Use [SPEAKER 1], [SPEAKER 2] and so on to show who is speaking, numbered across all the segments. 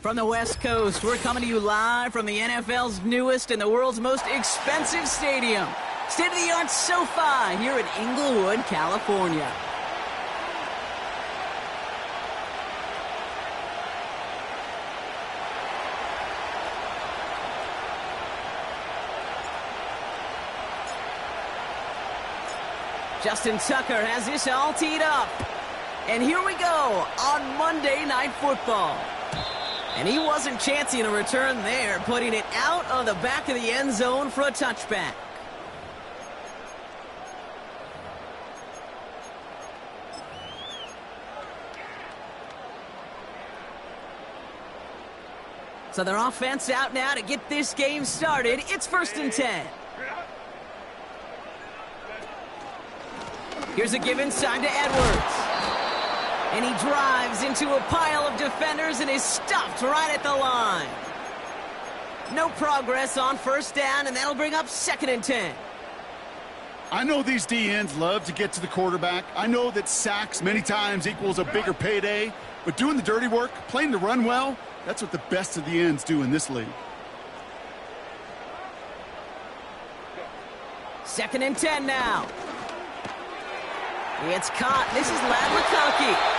[SPEAKER 1] From the West Coast, we're coming to you live from the NFL's newest and the world's most expensive stadium. State-of-the-art SoFi here in Inglewood, California. Justin Tucker has this all teed up. And here we go on Monday Night Football. And he wasn't chancing a return there, putting it out of the back of the end zone for a touchback. So their offense out now to get this game started. It's 1st and 10. Here's a give inside to Edwards. And he drives into a pile of defenders and is stopped right at the line. No progress on 1st down, and that'll bring up 2nd and 10.
[SPEAKER 2] I know these D-ends love to get to the quarterback. I know that sacks many times equals a bigger payday. But doing the dirty work, playing the run well, that's what the best of the ends do in this league.
[SPEAKER 1] 2nd and 10 now. It's caught. This is Lega.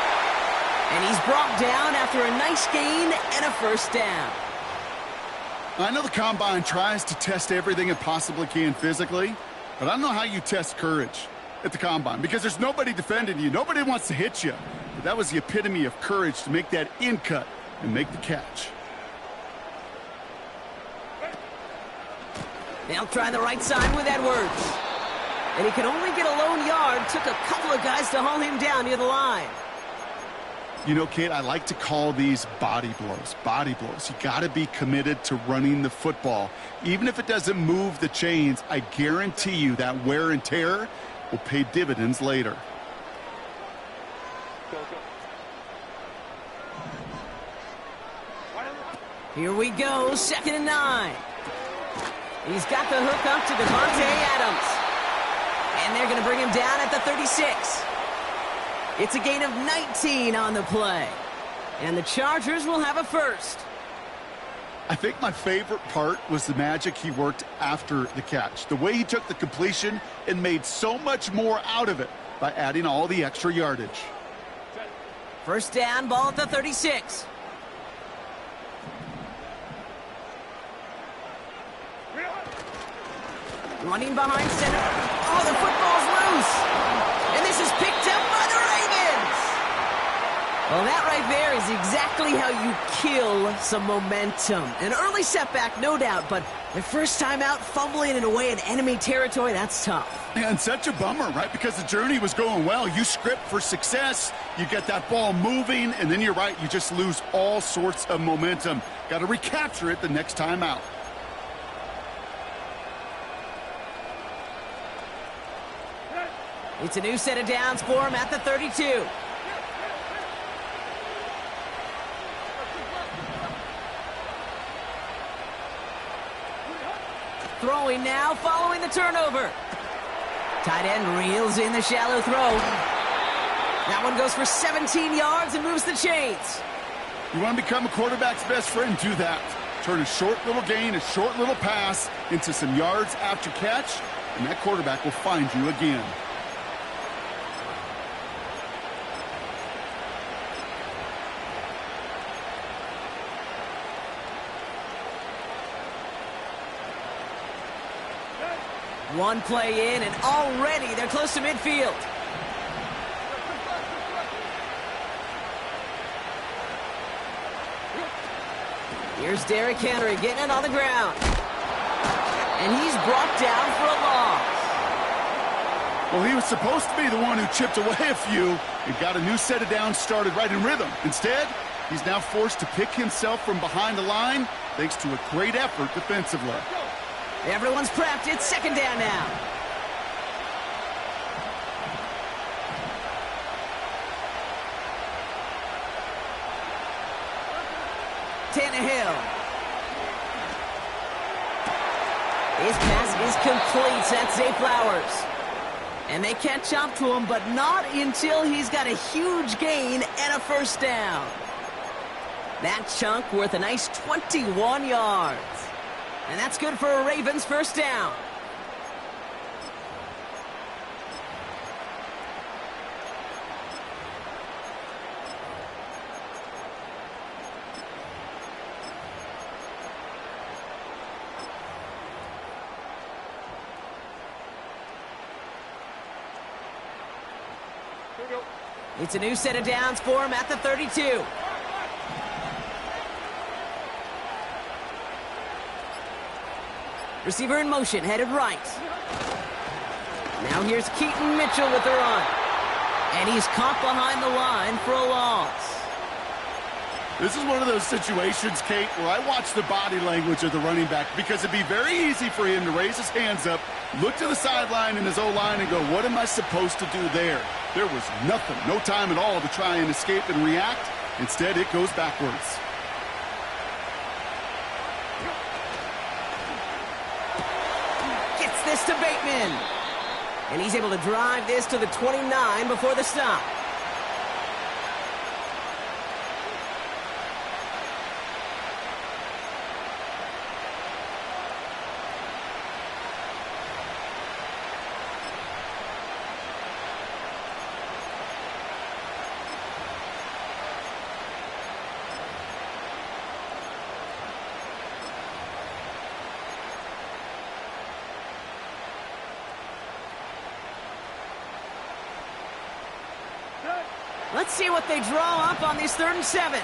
[SPEAKER 1] And he's brought down after a nice gain and a 1st down.
[SPEAKER 2] I know the Combine tries to test everything it possibly can physically, but I don't know how you test courage at the Combine because there's nobody defending you. Nobody wants to hit you. But that was the epitome of courage to make that in cut and make the catch.
[SPEAKER 1] They'll try the right side with Edwards. And he can only get a lone yard. Took a couple of guys to haul him down near the line.
[SPEAKER 2] You know, Kate, I like to call these body blows. Body blows. You got to be committed to running the football. Even if it doesn't move the chains, I guarantee you that wear and tear will pay dividends later.
[SPEAKER 1] Here we go, 2nd and 9. He's got the hook up to Devontae Adams. And they're going to bring him down at the 36. It's a gain of 19 on the play. And the Chargers will have a 1st.
[SPEAKER 2] I think my favorite part was the magic he worked after the catch. The way he took the completion and made so much more out of it by adding all the extra yardage.
[SPEAKER 1] 1st down, ball at the 36. Running behind center. Oh, the football's loose. And this is picked up by the Ravens. Well, that right there is exactly how you kill some momentum. An early setback, no doubt, but the first time out, fumbling it away in enemy territory, that's tough.
[SPEAKER 2] And such a bummer, right? Because the journey was going well. You script for success, you get that ball moving, and then you're right, you just lose all sorts of momentum. Got to recapture it the next time out.
[SPEAKER 1] It's a new set of downs for him at the 32. Throwing now, following the turnover. Tight end reels in the shallow throw. That one goes for 17 yards and moves the chains.
[SPEAKER 2] You want to become a quarterback's best friend? Do that. Turn a short little gain, a short little pass into some yards after catch, and that quarterback will find you again.
[SPEAKER 1] One play in, and already they're close to midfield. Here's Derrick Henry getting it on the ground. And he's brought down for a loss.
[SPEAKER 2] Well, he was supposed to be the one who chipped away a few and got a new set of downs started right in rhythm. Instead, he's now forced to pick himself from behind the line thanks to a great effort defensively.
[SPEAKER 1] Everyone's prepped. It's 2nd down now. Tannehill. His pass is complete. That's Zay Flowers. And they catch up to him, but not until he's got a huge gain and a 1st down. That chunk worth a nice 21 yards. And that's good for a Ravens first down. It's a new set of downs for him at the 32. Receiver in motion, headed right. Now here's Keaton Mitchell with the run. And he's caught behind the line for a loss.
[SPEAKER 2] This is one of those situations, Kate, where I watch the body language of the running back because it'd be very easy for him to raise his hands up, look to the sideline in his O-line and go, what am I supposed to do there? There was nothing, no time at all to try and escape and react. Instead, it goes backwards.
[SPEAKER 1] Gets this to Bateman. And he's able to drive this to the 29 before the stop. Let's see what they draw up on this 3rd and 7.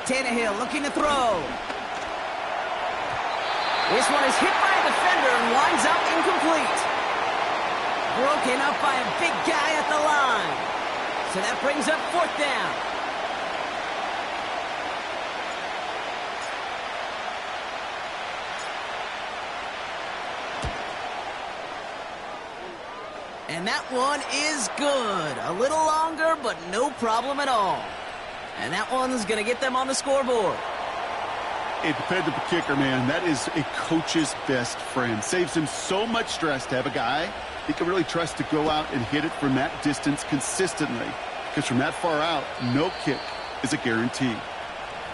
[SPEAKER 1] Tannehill looking to throw. This one is hit by a defender and winds up incomplete. Broken up by a big guy at the line. So that brings up 4th down. And that one is good. A little longer, but no problem at all. And that one's going to get them on the scoreboard.
[SPEAKER 2] A dependable kicker, man. That is a coach's best friend. Saves him so much stress to have a guy he can really trust to go out and hit it from that distance consistently. Because from that far out, no kick is a guarantee.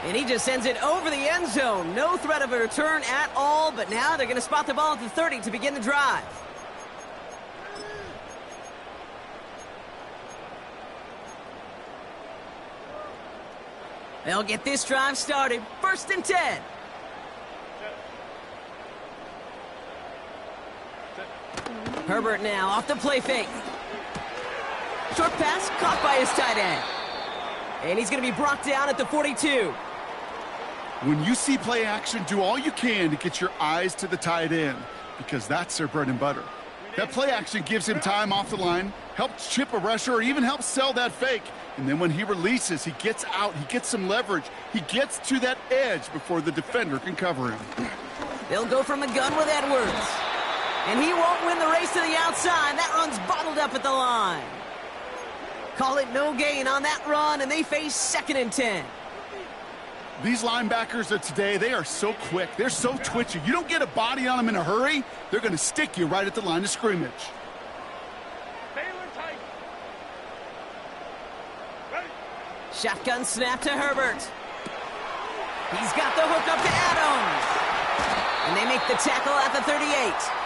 [SPEAKER 1] And he just sends it over the end zone. No threat of a return at all, but now they're going to spot the ball at the 30 to begin the drive. They'll get this drive started. 1st and 10. Herbert now off the play fake. Short pass caught by his tight end. And he's going to be brought down at the 42.
[SPEAKER 2] When you see play action, do all you can to get your eyes to the tight end because that's their bread and butter. That play action gives him time off the line, helps chip a rusher, or even helps sell that fake. And then when he releases, he gets out, he gets some leverage. He gets to that edge before the defender can cover him.
[SPEAKER 1] They'll go from the gun with Edwards. And he won't win the race to the outside. That run's bottled up at the line. Call it no gain on that run, and they face 2nd and 10.
[SPEAKER 2] These linebackers of today, they are so quick. They're so twitchy. You don't get a body on them in a hurry, they're going to stick you right at the line of scrimmage.
[SPEAKER 1] Shotgun snap to Herbert. He's got the hook up to Adams. And they make the tackle at the 38.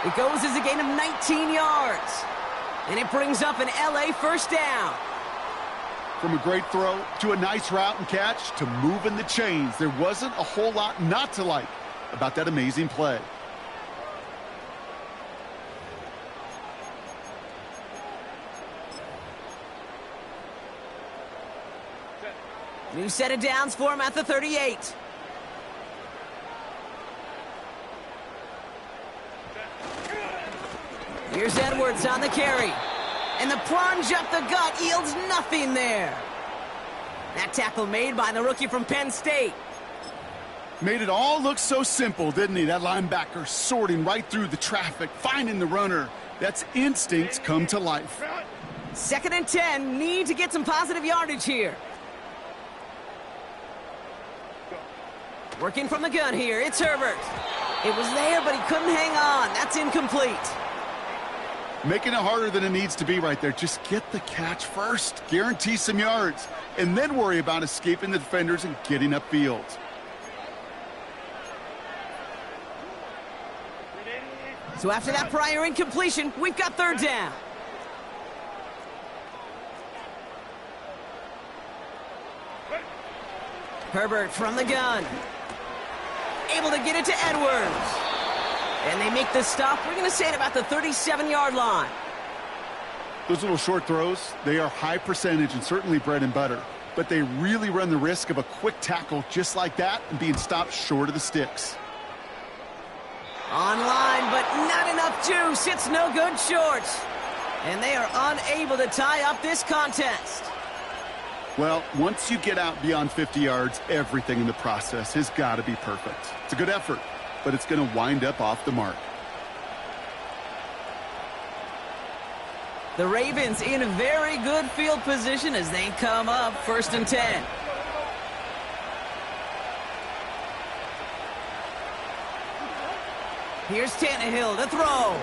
[SPEAKER 1] It goes as a gain of 19 yards. And it brings up an LA first down.
[SPEAKER 2] From a great throw to a nice route and catch to moving the chains, there wasn't a whole lot not to like about that amazing play.
[SPEAKER 1] New set of downs for him at the 38. Here's Edwards on the carry. And the plunge up the gut yields nothing there. That tackle made by the rookie from Penn State.
[SPEAKER 2] Made it all look so simple, didn't he? That linebacker sorting right through the traffic, finding the runner. That's instincts come to life.
[SPEAKER 1] 2nd and 10, need to get some positive yardage here. Working from the gun here, it's Herbert. It was there, but he couldn't hang on. That's incomplete.
[SPEAKER 2] Making it harder than it needs to be right there. Just get the catch first. Guarantee some yards. And then worry about escaping the defenders and getting upfield.
[SPEAKER 1] So after that prior incompletion, we've got third down. Herbert from the gun. Able to get it to Edwards. And they make this stop. We're going to say it about the 37-yard line.
[SPEAKER 2] Those little short throws, they are high percentage and certainly bread and butter. But they really run the risk of a quick tackle just like that and being stopped short of the sticks.
[SPEAKER 1] Online, but not enough juice. It's no good short. And they are unable to tie up this contest.
[SPEAKER 2] Well, once you get out beyond 50 yards, everything in the process has got to be perfect. It's a good effort, but it's going to wind up off the mark.
[SPEAKER 1] The Ravens in very good field position as they come up 1st and 10. Here's Tannehill to throw.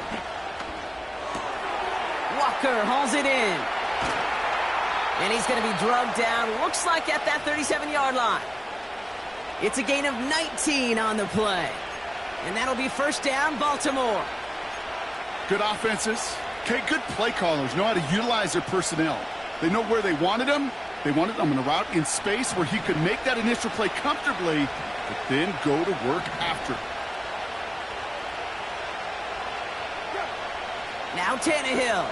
[SPEAKER 1] Walker hauls it in. And he's going to be drugged down, looks like at that 37-yard line. It's a gain of 19 on the play. And that'll be 1st down, Baltimore.
[SPEAKER 2] Good offenses. Okay, good play callers know how to utilize their personnel. They know where they wanted them. They wanted them in a route in space where he could make that initial play comfortably, but then go to work after.
[SPEAKER 1] Now Tannehill.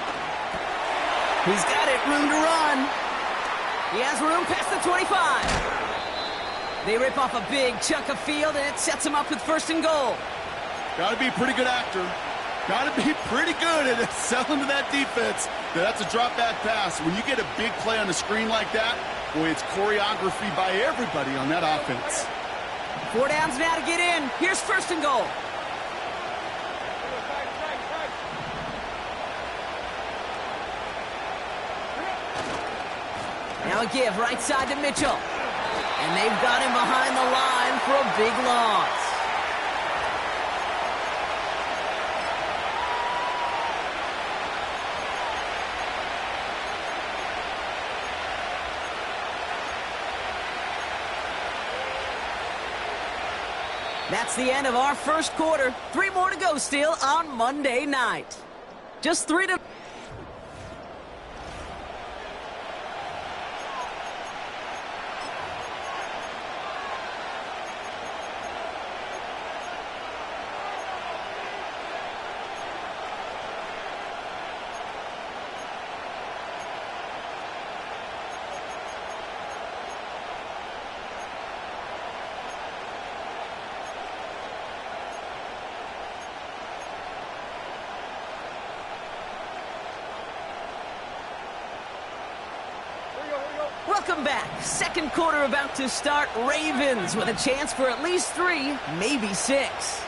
[SPEAKER 1] He's got it, room to run. He has room past the 25. They rip off a big chunk of field, and it sets him up with 1st and goal.
[SPEAKER 2] Got to be a pretty good actor. Got to be pretty good at selling to that defense. That's a drop-back pass. When you get a big play on the screen like that, boy, it's choreography by everybody on that offense.
[SPEAKER 1] 4 downs now to get in. Here's 1st and goal. Now a give right side to Mitchell. And they've got him behind the line for a big loss. That's the end of our 1st quarter. 3 more to go still on Monday night. Just 3 to... Welcome back. 2nd quarter about to start. Ravens with a chance for at least 3, maybe 6.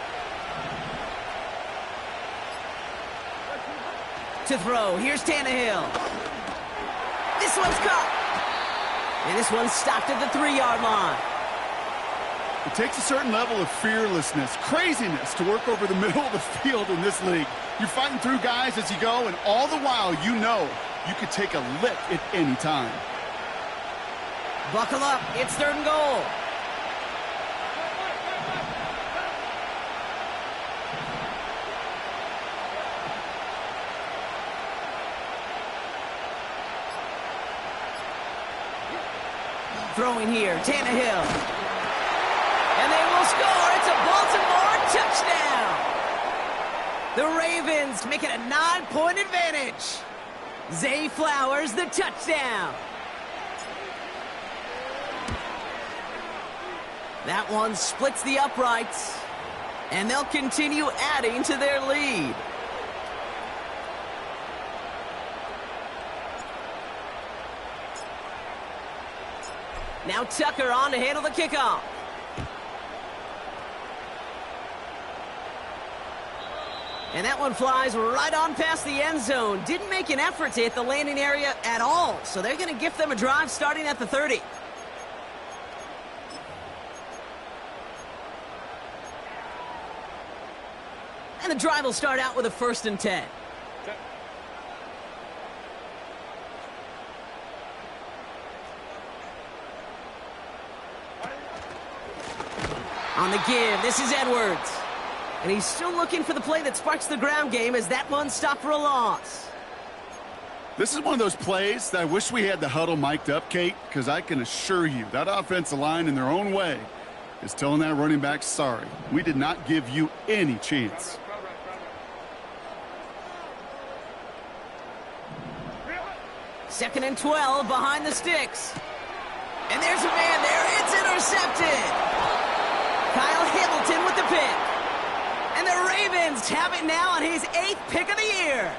[SPEAKER 1] To throw. Here's Tannehill. This one's caught. And this one's stopped at the 3-yard line.
[SPEAKER 2] It takes a certain level of fearlessness, craziness to work over the middle of the field in this league. You're fighting through guys as you go, and all the while you know you could take a lick at any time.
[SPEAKER 1] Buckle up. It's 3rd and goal. Throwing here. Tannehill. And they will score. It's a Baltimore touchdown. The Ravens make it a 9-point advantage. Zay Flowers, the touchdown. That one splits the uprights, and they'll continue adding to their lead. Now Tucker on to handle the kickoff. And that one flies right on past the end zone. Didn't make an effort to hit the landing area at all, so they're going to gift them a drive starting at the 30. And the drive will start out with a 1st and 10. On the give, this is Edwards. And he's still looking for the play that sparks the ground game as that one stopped for a loss.
[SPEAKER 2] This is one of those plays that I wish we had the huddle mic'd up, Kate, because I can assure you that offensive line in their own way is telling that running back, sorry, we did not give you any chance.
[SPEAKER 1] Second and 12 behind the sticks. And there's a man there. It's intercepted. Kyle Hamilton with the pick. And the Ravens have it now on his 8th pick of the year.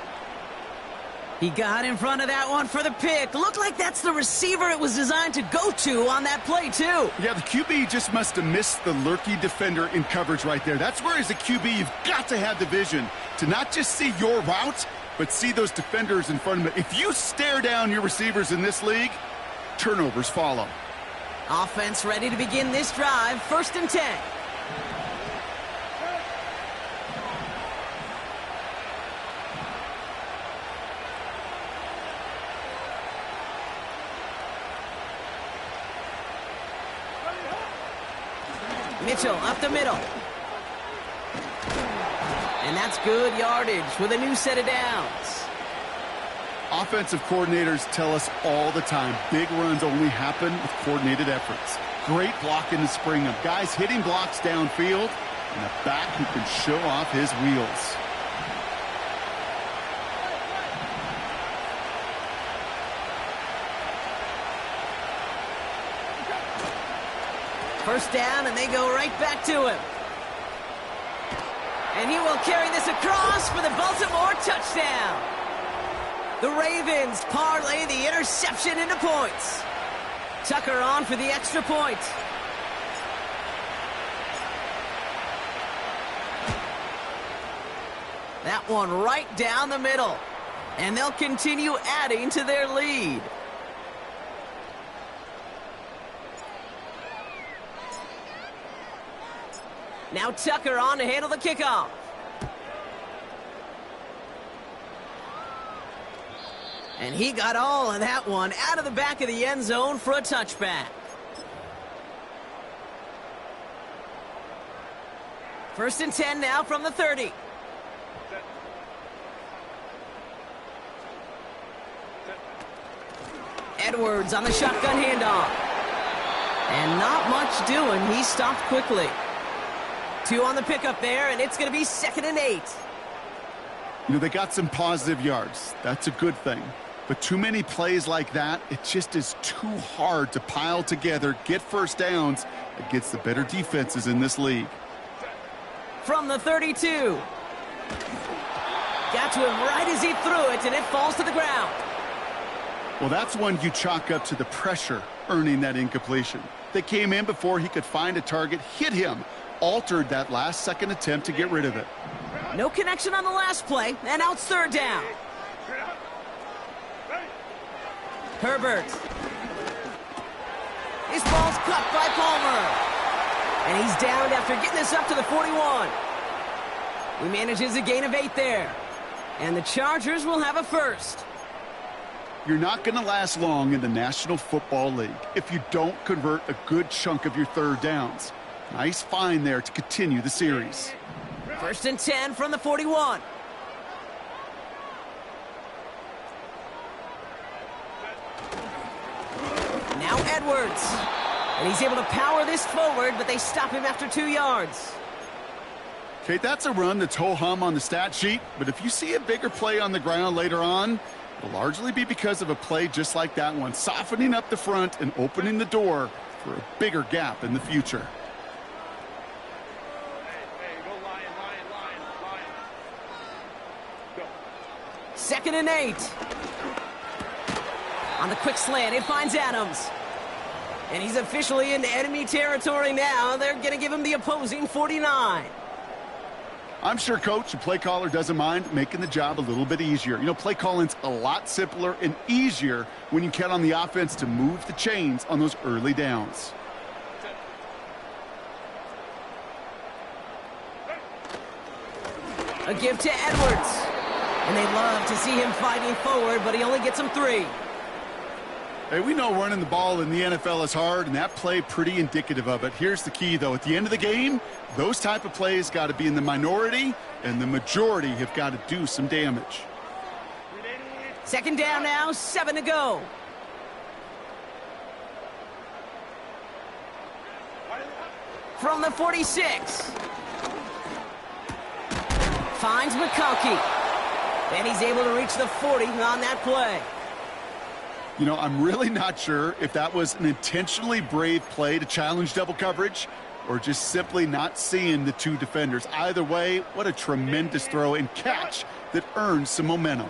[SPEAKER 1] He got in front of that one for the pick. Looked like that's the receiver it was designed to go to on that play, too.
[SPEAKER 2] Yeah, the QB just must have missed the lurky defender in coverage right there. That's where, as a QB, you've got to have the vision to not just see your route, but see those defenders in front of it. If you stare down your receivers in this league, turnovers follow.
[SPEAKER 1] Offense ready to begin this drive. 1st and 10. Mitchell up the middle. And that's good yardage with a new set of downs.
[SPEAKER 2] Offensive coordinators tell us all the time, big runs only happen with coordinated efforts. Great blocking to spring them. Guys hitting blocks downfield, and a back who can show off his wheels.
[SPEAKER 1] First down, and they go right back to him. And he will carry this across for the Baltimore touchdown. The Ravens parlay the interception into points. Tucker on for the extra point. That one right down the middle. And they'll continue adding to their lead. Now Tucker on to handle the kickoff. And he got all of that one out of the back of the end zone for a touchback. First and 10 now from the 30. Edwards on the shotgun handoff. And not much doing. He stopped quickly. 2 on the pickup there, and it's going to be 2nd and 8.
[SPEAKER 2] You know, they got some positive yards. That's a good thing. But too many plays like that, it just is too hard to pile together, get first downs against the better defenses in this league.
[SPEAKER 1] From the 32. Got to him right as he threw it, and it falls to the ground.
[SPEAKER 2] Well, that's one you chalk up to the pressure earning that incompletion. They came in before he could find a target, hit him, altered that last-second attempt to get rid of it.
[SPEAKER 1] No connection on the last play, and out 3rd down. Herbert. His ball's cut by Palmer. And he's downed after getting this up to the 41. He manages a gain of 8 there. And the Chargers will have a first.
[SPEAKER 2] You're not going to last long in the National Football League if you don't convert a good chunk of your 3rd downs. Nice find there to continue the series.
[SPEAKER 1] First and 10 from the 41. Now Edwards. And he's able to power this forward, but they stop him after 2 yards.
[SPEAKER 2] Kate, that's a run that's ho-hum on the stat sheet, but if you see a bigger play on the ground later on, it'll largely be because of a play just like that one, softening up the front and opening the door for a bigger gap in the future.
[SPEAKER 1] Second and 8. On the quick slant, it finds Adams. And he's officially into enemy territory now. They're going to give him the opposing 49.
[SPEAKER 2] I'm sure coach and play caller doesn't mind making the job a little bit easier. You know, play calling's a lot simpler and easier when you count on the offense to move the chains on those early downs.
[SPEAKER 1] A give to Edwards. And they love to see him fighting forward, but he only gets him 3.
[SPEAKER 2] Hey, we know running the ball in the NFL is hard, and that play pretty indicative of it. Here's the key, though. At the end of the game, those type of plays got to be in the minority, and the majority have got to do some damage.
[SPEAKER 1] Second down now, 7 to go. From the 46. Finds McConkey. And he's able to reach the 40 on that play.
[SPEAKER 2] You know, I'm really not sure if that was an intentionally brave play to challenge double coverage or just simply not seeing the two defenders. Either way, what a tremendous throw and catch that earns some momentum.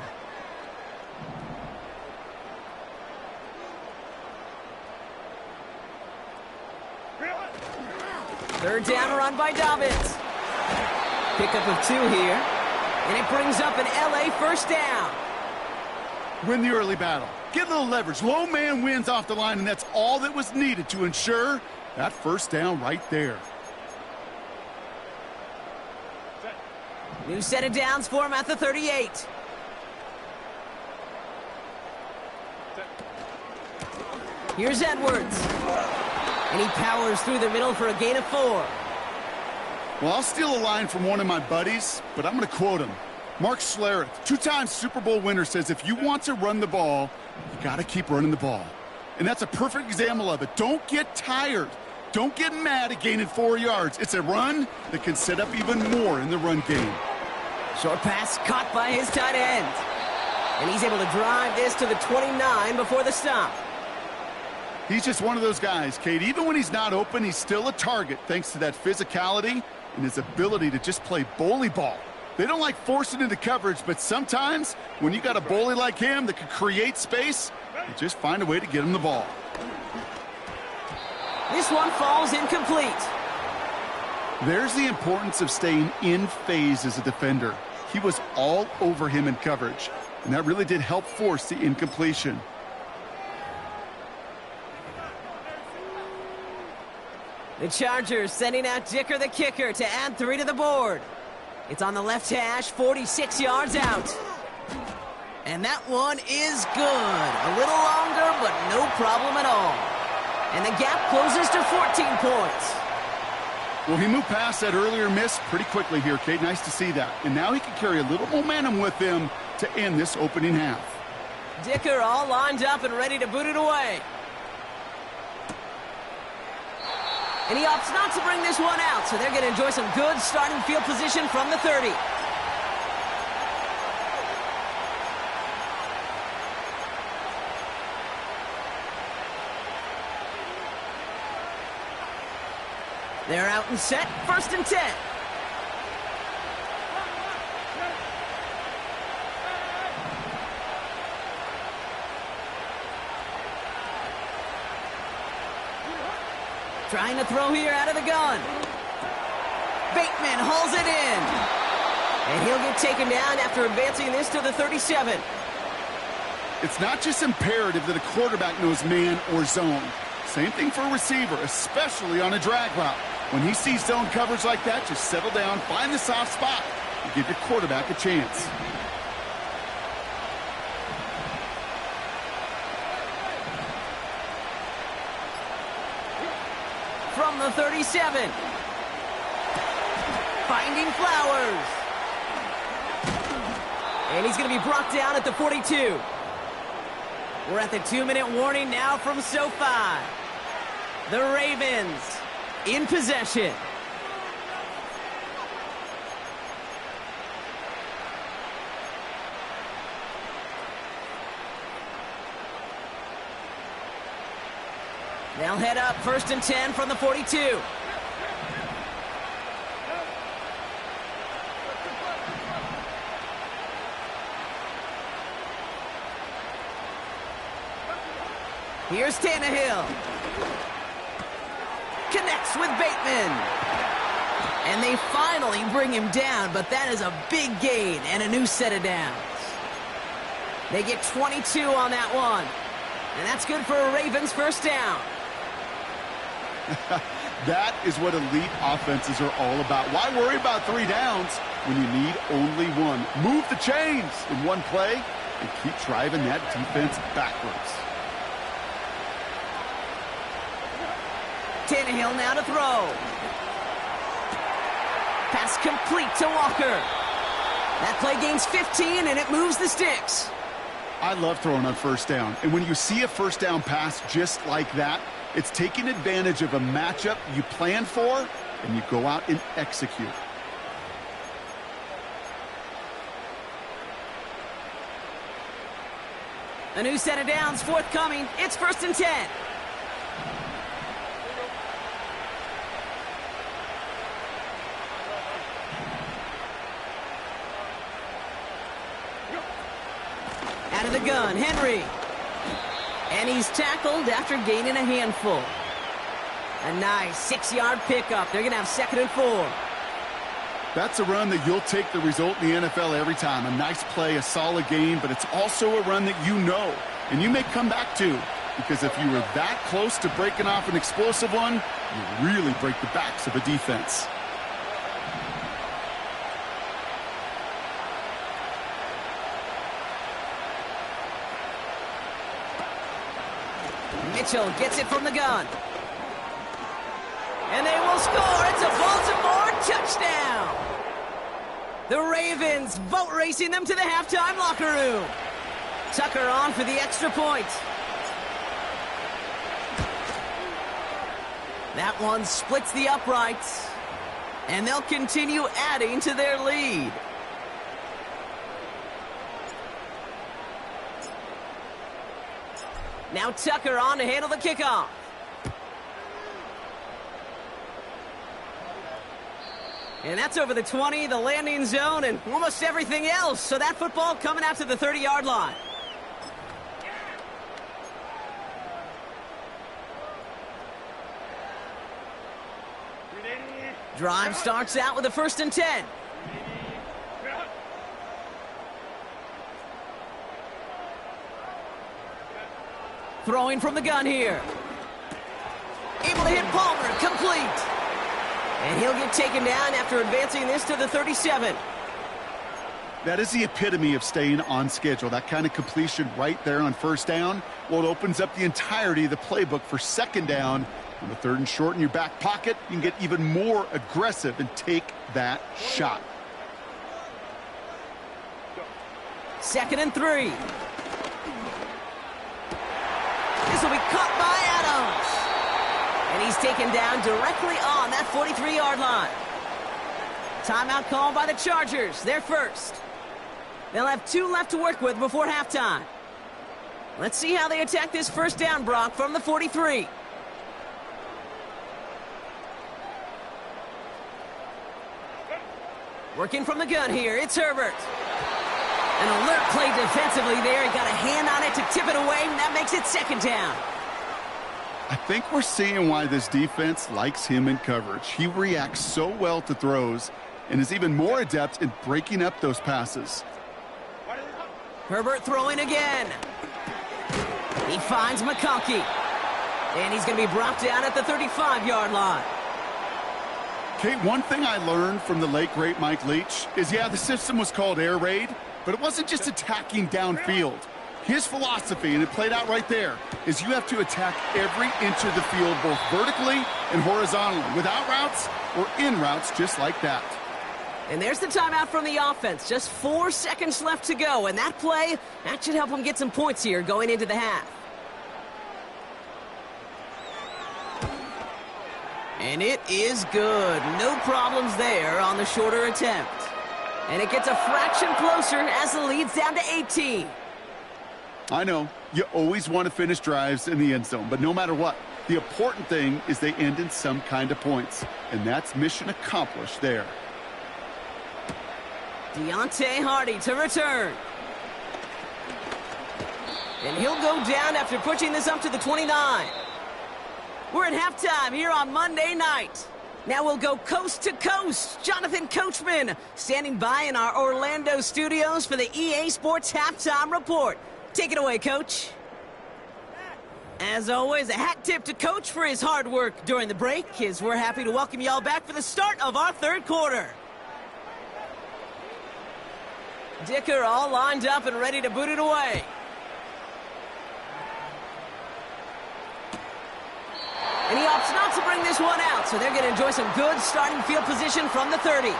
[SPEAKER 1] Third down run by Dobbins. Pickup of 2 here. And it brings up an LA first down.
[SPEAKER 2] Win the early battle. Get a little leverage. Low man wins off the line, and that's all that was needed to ensure that first down right there.
[SPEAKER 1] New set of downs for him at the 38. Here's Edwards. And he powers through the middle for a gain of 4.
[SPEAKER 2] Well, I'll steal a line from one of my buddies, but I'm going to quote him. Mark Schlereth, 2-time Super Bowl winner, says if you want to run the ball, you got to keep running the ball. And that's a perfect example of it. Don't get tired. Don't get mad at gaining 4 yards. It's a run that can set up even more in the run game.
[SPEAKER 1] Short pass caught by his tight end. And he's able to drive this to the 29 before the stop.
[SPEAKER 2] He's just one of those guys, Kate. Even when he's not open, he's still a target thanks to that physicality and his ability to just play bully ball. They don't like forcing into coverage, but sometimes when you got a bully like him that can create space, you just find a way to get him the ball.
[SPEAKER 1] This one falls incomplete.
[SPEAKER 2] There's the importance of staying in phase as a defender. He was all over him in coverage, and that really did help force the incompletion.
[SPEAKER 1] The Chargers sending out Dicker the kicker to add 3 to the board. It's on the left hash, 46 yards out. And that one is good. A little longer, but no problem at all. And the gap closes to 14 points.
[SPEAKER 2] Well, he moved past that earlier miss pretty quickly here, Kate. Nice to see that. And now he can carry a little momentum with him to end this opening half.
[SPEAKER 1] Dicker all lined up and ready to boot it away. And he opts not to bring this one out, so they're going to enjoy some good starting field position from the 30. They're out and set, 1st and 10. Trying to throw here out of the gun. Bateman hauls it in. And he'll get taken down after advancing this to the 37.
[SPEAKER 2] It's not just imperative that a quarterback knows man or zone. Same thing for a receiver, especially on a drag route. When he sees zone coverage like that, just settle down, find the soft spot, and give your quarterback a chance.
[SPEAKER 1] From the 37. Finding Flowers. And he's going to be brought down at the 42. We're at the 2-minute warning now from SoFi. The Ravens in possession. They'll head up 1st and 10 from the 42. Here's Tannehill. Connects with Bateman. And they finally bring him down, but that is a big gain and a new set of downs. They get 22 on that one. And that's good for a Ravens first down.
[SPEAKER 2] That is what elite offenses are all about. Why worry about 3 downs when you need only 1? Move the chains in one play and keep driving that defense backwards.
[SPEAKER 1] Tannehill now to throw. Pass complete to Walker. That play gains 15, and it moves the sticks.
[SPEAKER 2] I love throwing on first down. And when you see a first down pass just like that, it's taking advantage of a matchup you plan for, and you go out and execute.
[SPEAKER 1] A new set of downs forthcoming. It's 1st and 10. Out of the gun, Henry. And he's tackled after gaining a handful. A nice 6-yard pickup. They're going to have 2nd and 4.
[SPEAKER 2] That's a run that you'll take the result in the NFL every time. A nice play, a solid game, but it's also a run that you know, and you may come back to, because if you were that close to breaking off an explosive one, you really break the backs of a defense.
[SPEAKER 1] Mitchell gets it from the gun. And they will score. It's a Baltimore touchdown. The Ravens boat racing them to the halftime locker room. Tucker on for the extra point. That one splits the uprights. And they'll continue adding to their lead. Now Tucker on to handle the kickoff. And that's over the 20, the landing zone, and almost everything else. So that football coming out to the 30-yard line. Drive starts out with a 1st and 10. Throwing from the gun here. Able to hit Palmer, complete. And he'll get taken down after advancing this to the 37.
[SPEAKER 2] That is the epitome of staying on schedule. That kind of completion right there on first down. Well, it opens up the entirety of the playbook for 2nd down. On the 3rd and short in your back pocket, you can get even more aggressive and take that shot.
[SPEAKER 1] 2nd and 3. This will be caught by Adams. And he's taken down directly on that 43-yard line. Timeout called by the Chargers. They're first. They'll have 2 left to work with before halftime. Let's see how they attack this first down, Brock, from the 43. Working from the gun here, it's Herbert. An alert play defensively there. He got a hand on it to tip it away, and that makes it 2nd down.
[SPEAKER 2] I think we're seeing why this defense likes him in coverage. He reacts so well to throws and is even more adept in breaking up those passes.
[SPEAKER 1] Herbert throwing again. He finds McConkey. And he's going to be brought down at the 35-yard line.
[SPEAKER 2] Okay, one thing I learned from the late, great Mike Leach is, yeah, the system was called air raid, but it wasn't just attacking downfield. His philosophy, and it played out right there, is you have to attack every inch of the field, both vertically and horizontally, without routes or in routes just like that.
[SPEAKER 1] And there's the timeout from the offense. Just 4 seconds left to go, and that play, that should help them get some points here going into the half. And it is good. No problems there on the shorter attempt. And it gets a fraction closer as the lead's down to 18.
[SPEAKER 2] I know, you always want to finish drives in the end zone, but no matter what, the important thing is they end in some kind of points, and that's mission accomplished there.
[SPEAKER 1] Deontay Hardy to return. And he'll go down after pushing this up to the 29. We're at halftime here on Monday night. Now we'll go coast to coast. Jonathan Coachman standing by in our Orlando studios for the EA Sports Halftime Report. Take it away, Coach. As always, a hat tip to Coach for his hard work during the break, as we're happy to welcome y'all back for the start of our 3rd quarter. Dicker all lined up and ready to boot it away. And he opts not to bring this one out, so they're going to enjoy some good starting field position from the 30.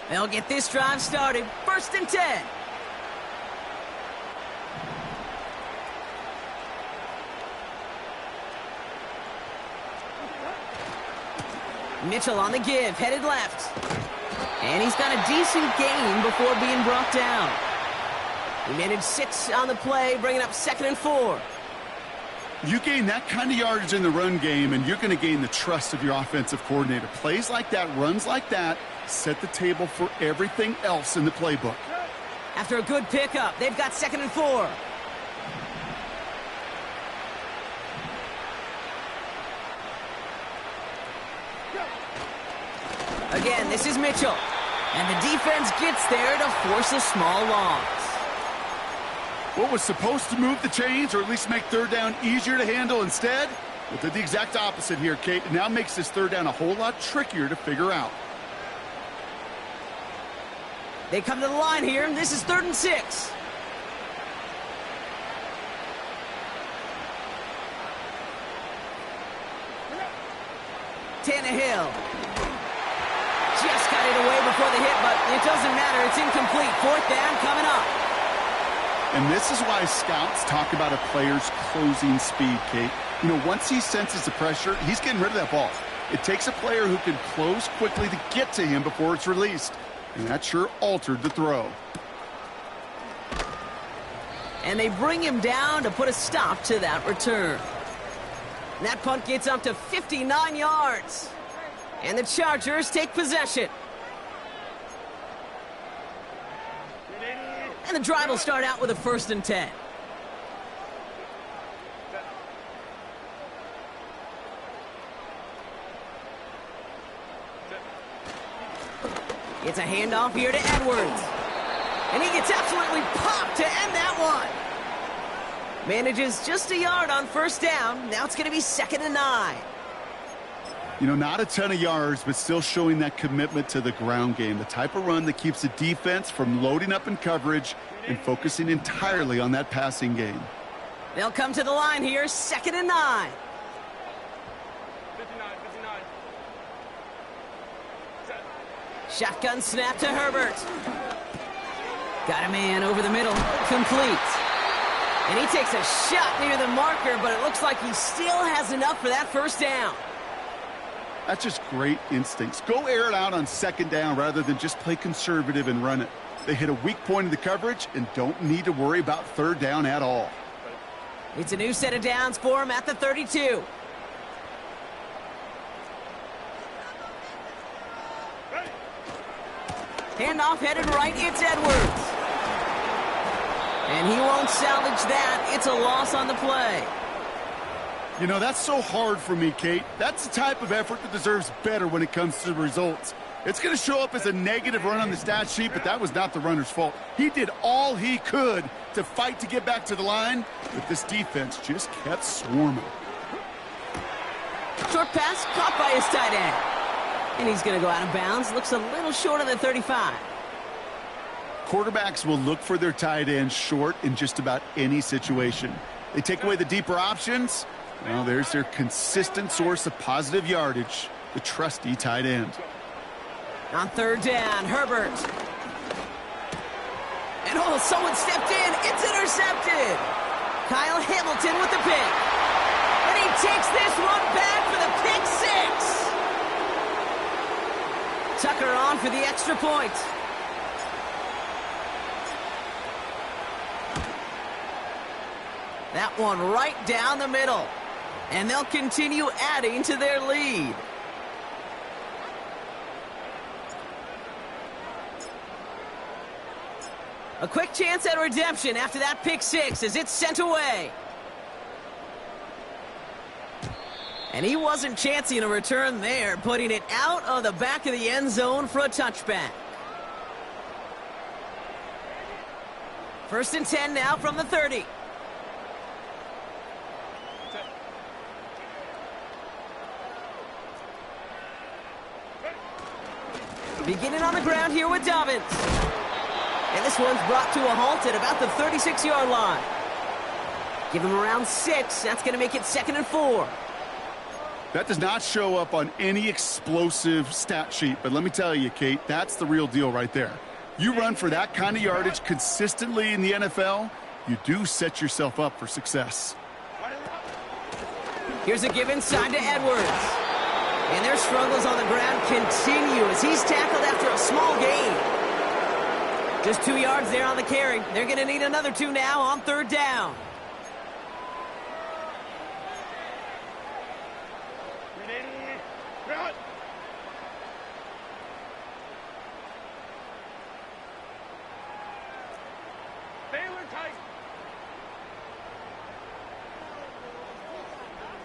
[SPEAKER 1] They'll get this drive started. 1st and 10. Mitchell on the give, headed left. And he's got a decent gain before being brought down. He managed 6 on the play, bringing up 2nd and 4.
[SPEAKER 2] You gain that kind of yardage in the run game, and you're going to gain the trust of your offensive coordinator. Plays like that, runs like that, set the table for everything else in the playbook.
[SPEAKER 1] After a good pickup, they've got 2nd and 4. Again, this is Mitchell. And the defense gets there to force a small loss.
[SPEAKER 2] What was supposed to move the chains, or at least make 3rd down easier to handle instead? Well, did the exact opposite here, Kate. It now makes this 3rd down a whole lot trickier to figure out.
[SPEAKER 1] They come to the line here, and this is 3rd and 6. Tannehill. Just got it away before the hit, but it doesn't matter. It's incomplete. 4th down coming up.
[SPEAKER 2] And this is why scouts talk about a player's closing speed, Kate. You know, once he senses the pressure, he's getting rid of that ball. It takes a player who can close quickly to get to him before it's released. And that sure altered the throw.
[SPEAKER 1] And they bring him down to put a stop to that return. And that punt gets up to 59 yards. And the Chargers take possession. And the drive will start out with a 1st and 10. It's a handoff here to Edwards. And he gets absolutely popped to end that one. Manages just a yard on 1st down. Now it's going to be 2nd and 9.
[SPEAKER 2] You know, not a ton of yards, but still showing that commitment to the ground game. The type of run that keeps the defense from loading up in coverage and focusing entirely on that passing game.
[SPEAKER 1] They'll come to the line here, 2nd and 9.
[SPEAKER 3] 59.
[SPEAKER 1] Shotgun snap to Herbert. Got a man over the middle, complete. And he takes a shot near the marker, but it looks like he still has enough for that 1st down.
[SPEAKER 2] That's just great instincts. Go air it out on 2nd down rather than just play conservative and run it. They hit a weak point in the coverage and don't need to worry about 3rd down at all.
[SPEAKER 1] It's a new set of downs for him at the 32. Handoff headed right, it's Edwards. And he won't salvage that. It's a loss on the play.
[SPEAKER 2] You know, that's so hard for me, Kate. That's the type of effort that deserves better when it comes to the results. It's going to show up as a negative run on the stat sheet, but that was not the runner's fault. He did all he could to fight to get back to the line, but this defense just kept swarming.
[SPEAKER 1] Short pass caught by his tight end. And he's going to go out of bounds. Looks a little short of the 35.
[SPEAKER 2] Quarterbacks will look for their tight end short in just about any situation. They take away the deeper options. Well, there's their consistent source of positive yardage, the trusty tight end.
[SPEAKER 1] On 3rd down, Herbert. And oh, someone stepped in. It's intercepted. Kyle Hamilton with the pick. And he takes this one back for the pick 6. Tucker on for the extra point. That one right down the middle. And they'll continue adding to their lead. A quick chance at redemption after that pick 6 as it's sent away. And he wasn't chancing a return there, putting it out of the back of the end zone for a touchback. 1st and 10 now from the 30. Beginning on the ground here with Dobbins. And this one's brought to a halt at about the 36-yard line. Give him around 6. That's going to make it 2nd and 4.
[SPEAKER 2] That does not show up on any explosive stat sheet, but let me tell you, Kate, that's the real deal right there. You run for that kind of yardage consistently in the NFL, you do set yourself up for success.
[SPEAKER 1] Here's a give inside to Edwards. And their struggles on the ground continue as he's tackled after a small gain. Just 2 yards there on the carry. They're going to need another 2 now on 3rd down.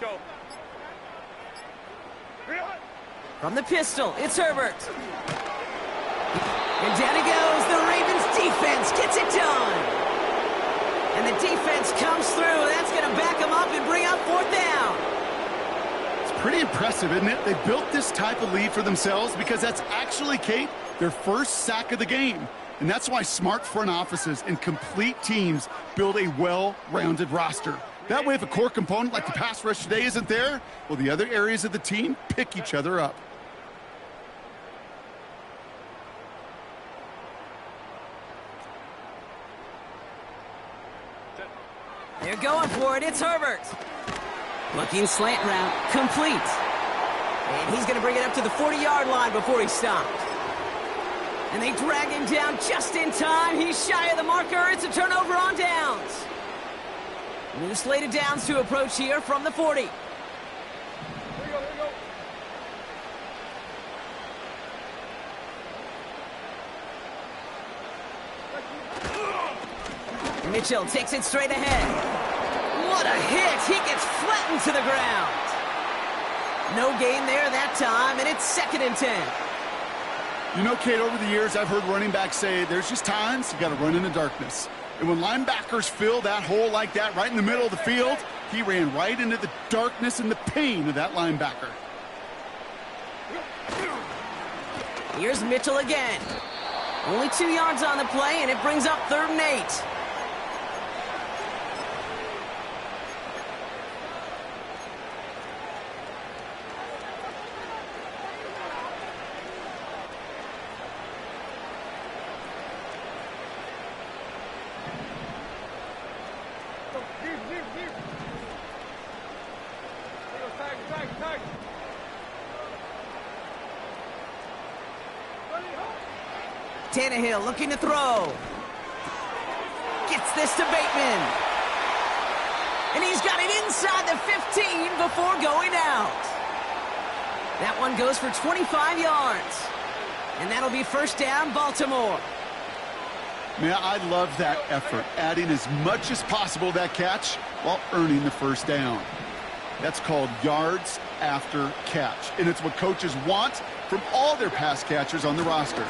[SPEAKER 3] Go.
[SPEAKER 1] From the pistol, it's Herbert. And down he goes. The Ravens defense gets it done. And the defense comes through. That's going to back them up and bring up 4th down.
[SPEAKER 2] It's pretty impressive, isn't it? They built this type of lead for themselves because that's actually, Kate, their first sack of the game. And that's why smart front offices and complete teams build a well-rounded roster. That way, if a core component like the pass rush today isn't there, well, the other areas of the team pick each other up.
[SPEAKER 1] They're going for it. It's Herbert. Looking slant route, complete. And he's going to bring it up to the 40-yard line before he stopped. And they drag him down just in time. He's shy of the marker. It's a turnover on downs. New slated downs to approach here from the 40.
[SPEAKER 3] Here we go, here we go.
[SPEAKER 1] Mitchell takes it straight ahead. What a hit. He gets flattened to the ground. No gain there that time, and it's 2nd and 10.
[SPEAKER 2] You know, Kate, over the years, I've heard running backs say there's just times you got to run in the darkness. And when linebackers fill that hole like that right in the middle of the field, he ran right into the darkness and the pain of that linebacker.
[SPEAKER 1] Here's Mitchell again. Only 2 yards on the play, and it brings up 3rd and 8. Tannehill looking to throw. Gets this to Bateman. And he's got it inside the 15 before going out. That one goes for 25 yards. And that'll be 1st down, Baltimore.
[SPEAKER 2] Man, I love that effort, adding as much as possible to that catch while earning the 1st down. That's called yards after catch. And it's what coaches want from all their pass catchers on the roster.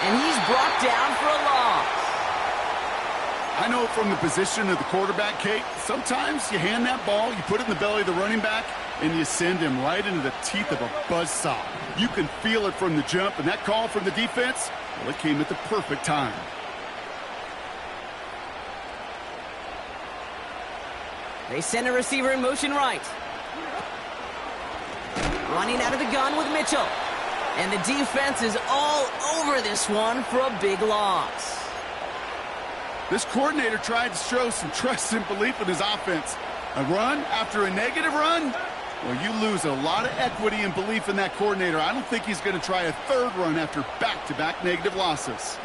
[SPEAKER 1] And he's brought down for a loss.
[SPEAKER 2] I know from the position of the quarterback, Kate, sometimes you hand that ball, you put it in the belly of the running back, and you send him right into the teeth of a buzzsaw. You can feel it from the jump, and that call from the defense, well, it came at the perfect time.
[SPEAKER 1] They send a receiver in motion right. Running out of the gun with Mitchell. And the defense is all over this one for a big loss.
[SPEAKER 2] This coordinator tried to show some trust and belief in his offense. A run after a negative run? Well, you lose a lot of equity and belief in that coordinator. I don't think he's going to try a 3rd run after back-to-back negative losses.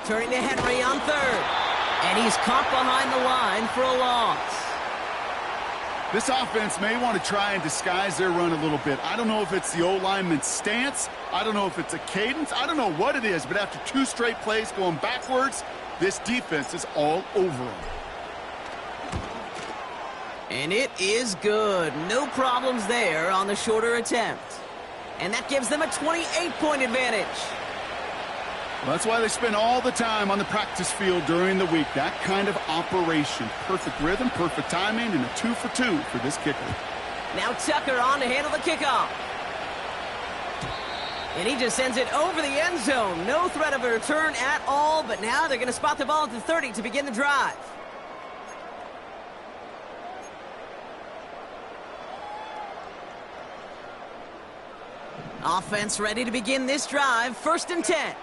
[SPEAKER 1] Turning to Henry on 3rd. And he's caught behind the line for a loss.
[SPEAKER 2] This offense may want to try and disguise their run a little bit. I don't know if it's the O-lineman's stance. I don't know if it's a cadence. I don't know what it is, but after 2 straight plays going backwards, this defense is all over them.
[SPEAKER 1] And it is good. No problems there on the shorter attempt. And that gives them a 28-point advantage.
[SPEAKER 2] Well, that's why they spend all the time on the practice field during the week. That kind of operation. Perfect rhythm, perfect timing, and a 2 for 2 for this kicker.
[SPEAKER 1] Now Tucker on to handle the kickoff. And he just sends it over the end zone. No threat of a return at all, but now they're going to spot the ball at the 30 to begin the drive. Offense ready to begin this drive. 1st and 10.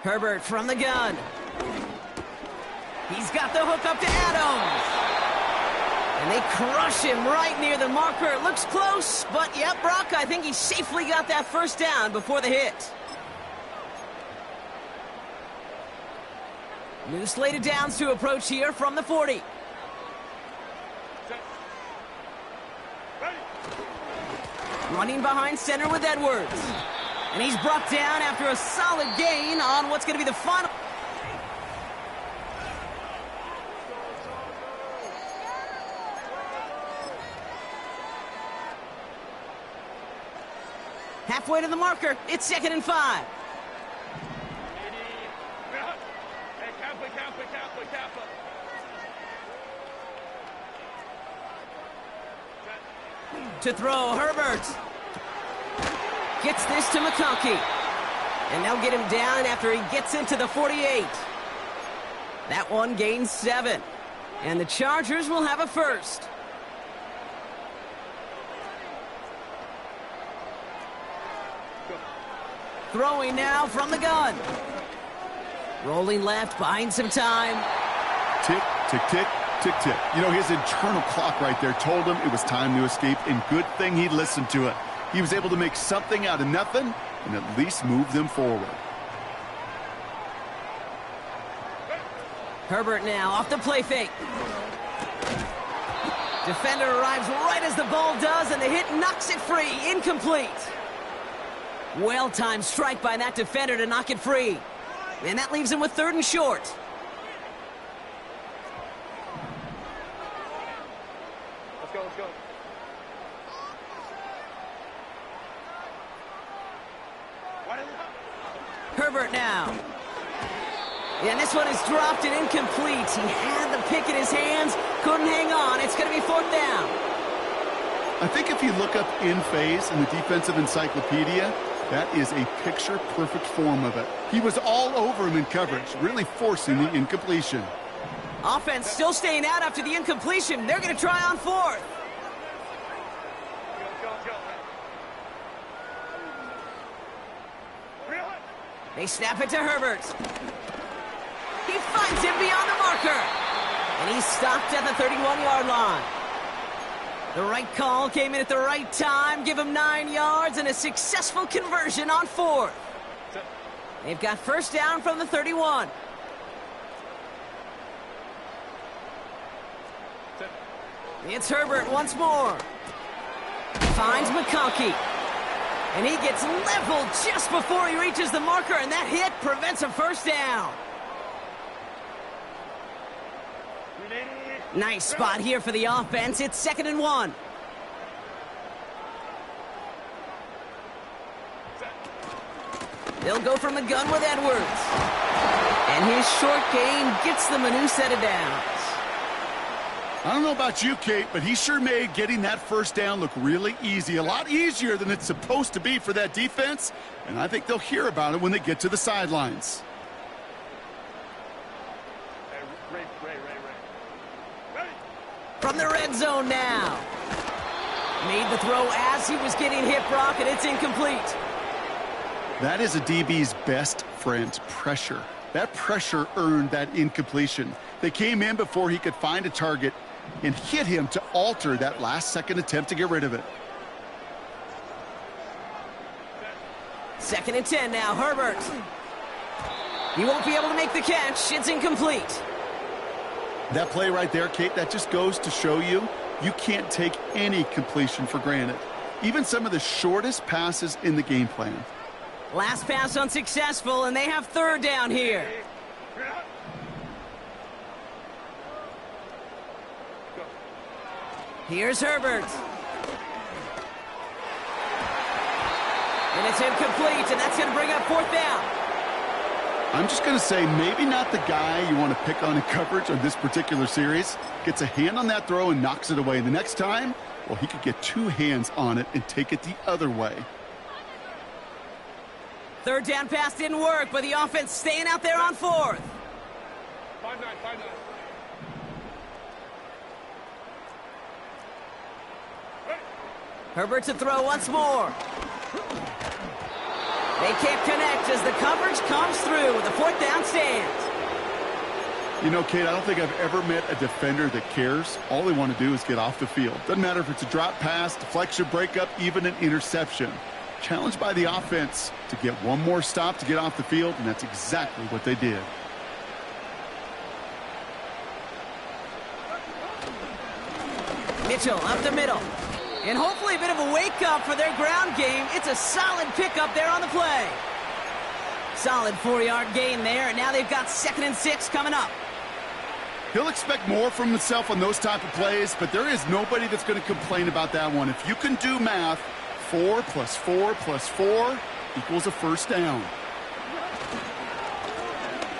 [SPEAKER 1] Herbert from the gun. He's got the hook up to Adams. And they crush him right near the marker. It looks close, but yep, Brock, I think he safely got that 1st down before the hit. New slated downs to approach here from the 40. Running behind center with Edwards. And he's brought down after a solid gain on what's going to be the final. Halfway to the marker. It's 2nd and 5. To throw, Herbert. Gets this to McConkey. And they'll get him down after he gets into the 48. That one gains 7. And the Chargers will have a 1st. Throwing now from the gun. Rolling left, buying some time.
[SPEAKER 2] Tick, tick, tick, tick, tick. You know, his internal clock right there told him it was time to escape, and good thing he listened to it. He was able to make something out of nothing and at least move them forward.
[SPEAKER 1] Herbert now off the play fake. Defender arrives right as the ball does, and the hit knocks it free. Incomplete. Well-timed strike by that defender to knock it free. And that leaves him with 3rd and short.
[SPEAKER 3] Let's go, let's go.
[SPEAKER 1] Herbert now. And this one is dropped and incomplete. He had the pick in his hands, couldn't hang on. It's going to be 4th down.
[SPEAKER 2] I think if you look up in phase in the defensive encyclopedia, that is a picture-perfect form of it. He was all over him in coverage, really forcing the incompletion.
[SPEAKER 1] Offense still staying out after the incompletion. They're going to try on 4th. They snap it to Herbert. He finds him beyond the marker. And he's stopped at the 31-yard line. The right call came in at the right time. Give him 9 yards and a successful conversion on 4th. They've got 1st down from the 31. It's Herbert once more. Finds McConkey. And he gets leveled just before he reaches the marker, and that hit prevents a 1st down. Nice spot here for the offense. It's 2nd and 1. They'll go from the gun with Edwards. And his short gain gets them a new set of downs.
[SPEAKER 2] I don't know about you, Kate, but he sure made getting that 1st down look really easy. A lot easier than it's supposed to be for that defense. And I think they'll hear about it when they get to the sidelines.
[SPEAKER 1] From the red zone now. Made the throw as he was getting hit, Brock, and it's incomplete.
[SPEAKER 2] That is a DB's best friend, pressure. That pressure earned that incompletion. They came in before he could find a target and hit him to alter that last-second attempt to get rid of it.
[SPEAKER 1] 2nd and 10 now, Herbert. He won't be able to make the catch. It's incomplete.
[SPEAKER 2] That play right there, Kate, that just goes to show you, you can't take any completion for granted. Even some of the shortest passes in the game plan.
[SPEAKER 1] Last pass unsuccessful, and they have 3rd down here. Here's Herbert. And it's incomplete, and that's going to bring up fourth down.
[SPEAKER 2] I'm just going to say maybe not the guy you want to pick on in coverage on this particular series. Gets a hand on that throw and knocks it away. The next time, well, he could get two hands on it and take it the other way.
[SPEAKER 1] Third down pass didn't work, but the offense staying out there on fourth.
[SPEAKER 3] 5-9, 5-9.
[SPEAKER 1] Herbert to throw once more. They can't connect as the coverage comes through. The fourth down stands.
[SPEAKER 2] You know, Kate, I don't think I've ever met a defender that cares. All they want to do is get off the field. Doesn't matter if it's a drop pass, deflection, breakup, even an interception. Challenged by the offense to get one more stop to get off the field, and that's exactly what they did.
[SPEAKER 1] Mitchell up the middle. And hopefully a bit of a wake-up for their ground game. It's a solid pickup there on the play. Solid 4-yard gain there, and now they've got 2nd and 6 coming up.
[SPEAKER 2] He'll expect more from himself on those type of plays, but there is nobody that's going to complain about that one. If you can do math, 4 + 4 + 4 equals a first down.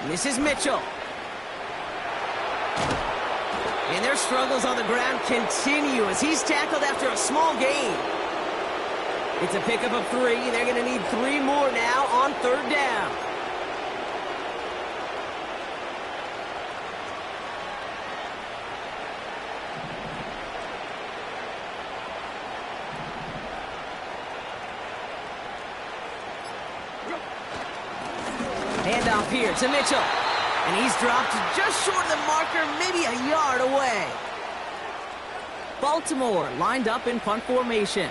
[SPEAKER 1] And this is Mitchell. And their struggles on the ground continue as he's tackled after a small gain. It's a pickup of 3. They're going to need 3 more now on 3rd down. Handoff here to Mitchell. And he's dropped just short of the marker, maybe a yard away. Baltimore lined up in punt formation.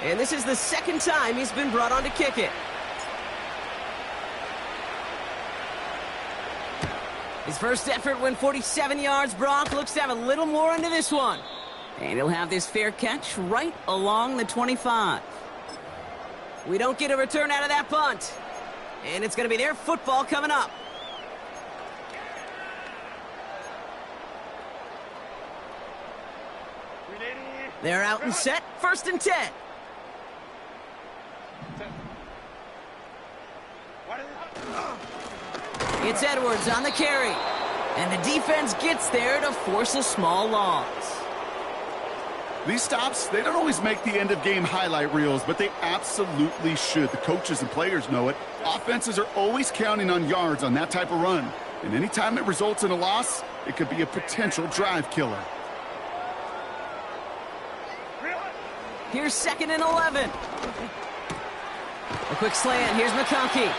[SPEAKER 1] And this is the 2nd time he's been brought on to kick it. His first effort went 47 yards. Brock looks to have a little more into this one. And he'll have this fair catch right along the 25. We don't get a return out of that punt. And it's going to be their football coming up. They're out and set. 1st and 10. It's Edwards on the carry. And the defense gets there to force a small loss.
[SPEAKER 2] These stops, they don't always make the end-of-game highlight reels, but they absolutely should. The coaches and players know it. Offenses are always counting on yards on that type of run. And anytime it results in a loss, it could be a potential drive killer.
[SPEAKER 1] Here's 2nd and 11. A quick slant. Here's McConkey.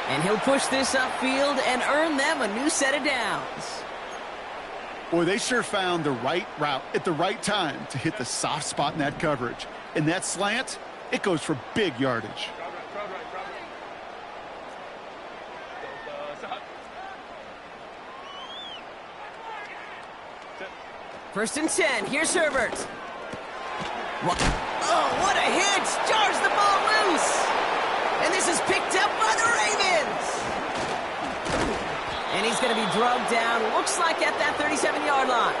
[SPEAKER 1] And he'll push this upfield and earn them a new set of downs.
[SPEAKER 2] Boy, they sure found the right route at the right time to hit the soft spot in that coverage. And that slant, it goes for big yardage.
[SPEAKER 1] First and 10. Here's Herbert. Oh, what a hit! Jars the ball loose! And this is picked up by the Ravens! And he's going to be drugged down, looks like at that 37-yard line.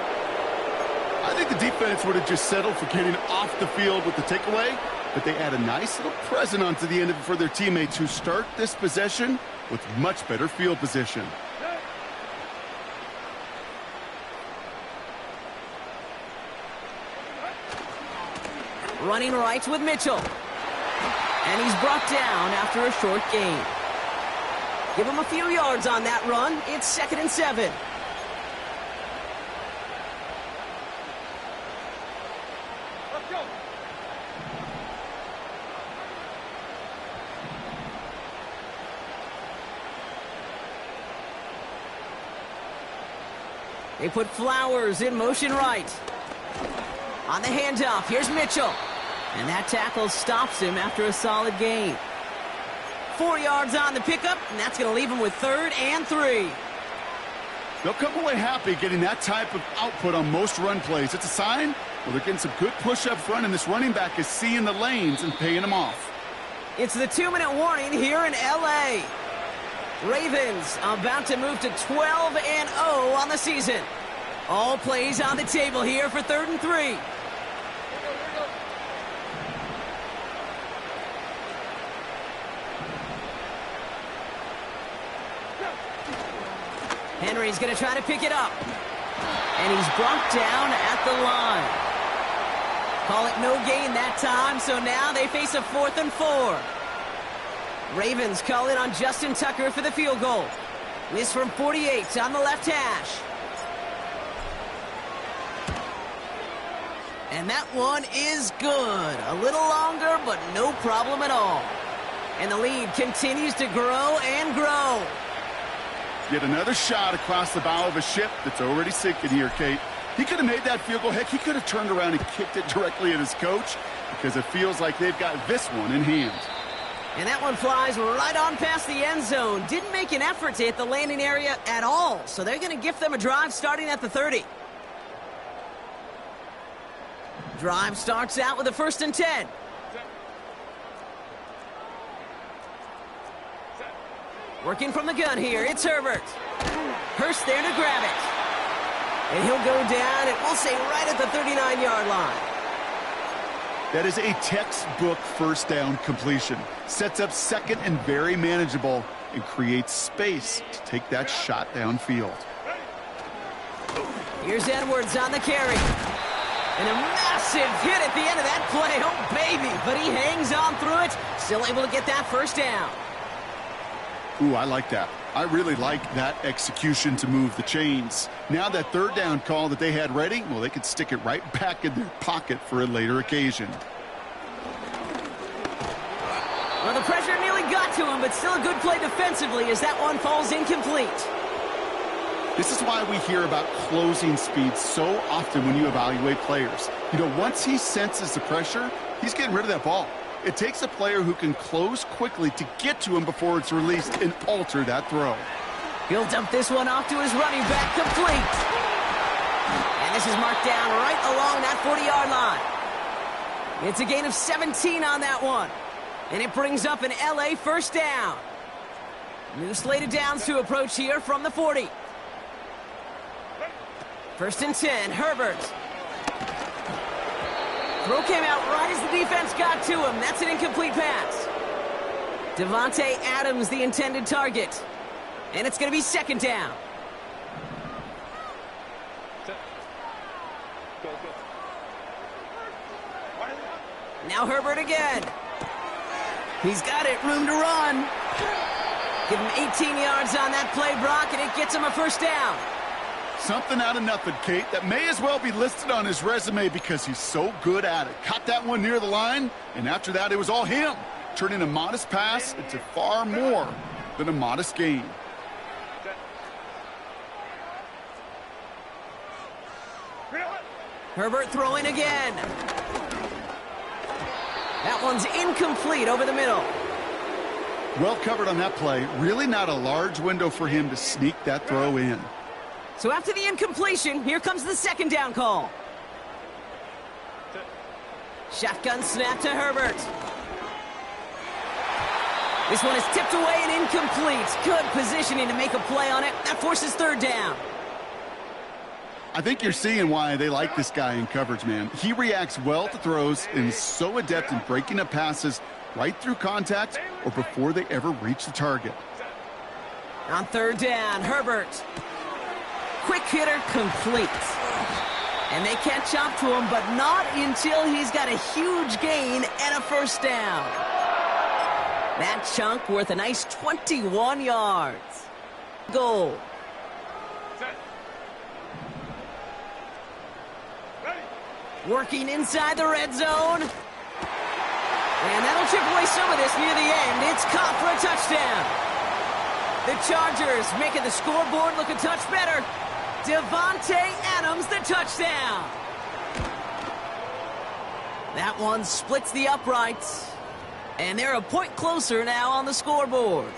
[SPEAKER 2] I think the defense would have just settled for getting off the field with the takeaway, but they add a nice little present onto the end of it for their teammates who start this possession with much better field position.
[SPEAKER 1] Running right with Mitchell. And he's brought down after a short gain. Give him a few yards on that run. It's 2nd and 7.
[SPEAKER 3] Let's go.
[SPEAKER 1] They put Flowers in motion right. On the handoff, here's Mitchell. And that tackle stops him after a solid gain. 4 yards on the pickup, and that's going to leave him with 3rd and 3.
[SPEAKER 2] They'll come away happy getting that type of output on most run plays. It's a sign, well, they're getting some good push up front, and this running back is seeing the lanes and paying them off.
[SPEAKER 1] It's the 2-minute warning here in L.A. Ravens about to move to 12-0 on the season. All plays on the table here for 3rd and 3. Henry's going to try to pick it up. And he's brought down at the line. Call it no gain that time, so now they face a 4th and 4. Ravens call in on Justin Tucker for the field goal. This from 48 on the left hash. And that one is good. A little longer, but no problem at all. And the lead continues to grow and grow.
[SPEAKER 2] Yet another shot across the bow of a ship that's already sinking here, Kate. He could have made that field goal. Heck, he could have turned around and kicked it directly at his coach because it feels like they've got this one in hand.
[SPEAKER 1] And that one flies right on past the end zone. Didn't make an effort to hit the landing area at all. So they're going to gift them a drive starting at the 30. Drive starts out with a 1st and 10. Working from the gun here, it's Herbert. Hurst there to grab it. And he'll go down, and we'll say right at the 39-yard line.
[SPEAKER 2] That is a textbook first down completion. Sets up second and very manageable and creates space to take that shot downfield.
[SPEAKER 1] Here's Edwards on the carry. And a massive hit at the end of that play. Oh, baby. But he hangs on through it. Still able to get that first down.
[SPEAKER 2] Ooh, I like that. I really like that execution to move the chains. Now that 3rd down call that they had ready, well, they could stick it right back in their pocket for a later occasion.
[SPEAKER 1] Well, the pressure nearly got to him, but still a good play defensively as that one falls incomplete.
[SPEAKER 2] This is why we hear about closing speed so often when you evaluate players. You know, once he senses the pressure, he's getting rid of that ball. It takes a player who can close quickly to get to him before it's released and alter that throw.
[SPEAKER 1] He'll dump this one off to his running back, complete. And this is marked down right along that 40-yard line. It's a gain of 17 on that one. And it brings up an LA first down. New slate of downs to approach here from the 40. 1st and 10, Herbert. Throw came out right as the defense got to him. That's an incomplete pass. Devontae Adams, the intended target. And it's going to be 2nd down. Now Herbert again. He's got it, room to run. Give him 18 yards on that play, Brock, and it gets him a first down.
[SPEAKER 2] Something out of nothing, Kate, that may as well be listed on his resume because he's so good at it. Caught that one near the line, and after that, it was all him, turning a modest pass into far more than a modest gain.
[SPEAKER 1] Herbert throwing again. That one's incomplete over the middle.
[SPEAKER 2] Well covered on that play. Really not a large window for him to sneak that throw in.
[SPEAKER 1] So after the incompletion, here comes the 2nd down call. Shotgun snap to Herbert. This one is tipped away and incomplete. Good positioning to make a play on it. That forces 3rd down.
[SPEAKER 2] I think you're seeing why they like this guy in coverage, man. He reacts well to throws and is so adept in breaking up passes right through contact or before they ever reach the target.
[SPEAKER 1] On 3rd down, Herbert. Quick hitter complete. And they catch up to him, but not until he's got a huge gain and a first down. That chunk worth a nice 21 yards. Goal. Working inside the red zone. And that'll chip away some of this near the end. It's caught for a touchdown. The Chargers making the scoreboard look a touch better. Devontae Adams, the touchdown. That one splits the uprights. And they're a point closer now on the scoreboard.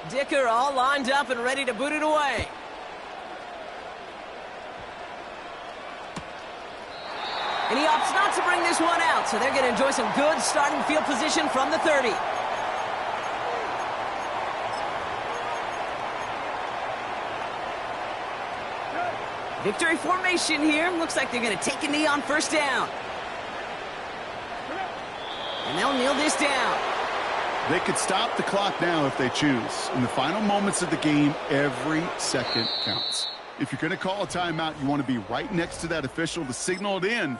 [SPEAKER 1] Dicker all lined up and ready to boot it away. And he opts not to bring this one out, so they're going to enjoy some good starting field position from the 30. Victory formation here. Looks like they're going to take a knee on first down. And they'll kneel this down.
[SPEAKER 2] They could stop the clock now if they choose. In the final moments of the game, every second counts. If you're going to call a timeout, you want to be right next to that official to signal it in.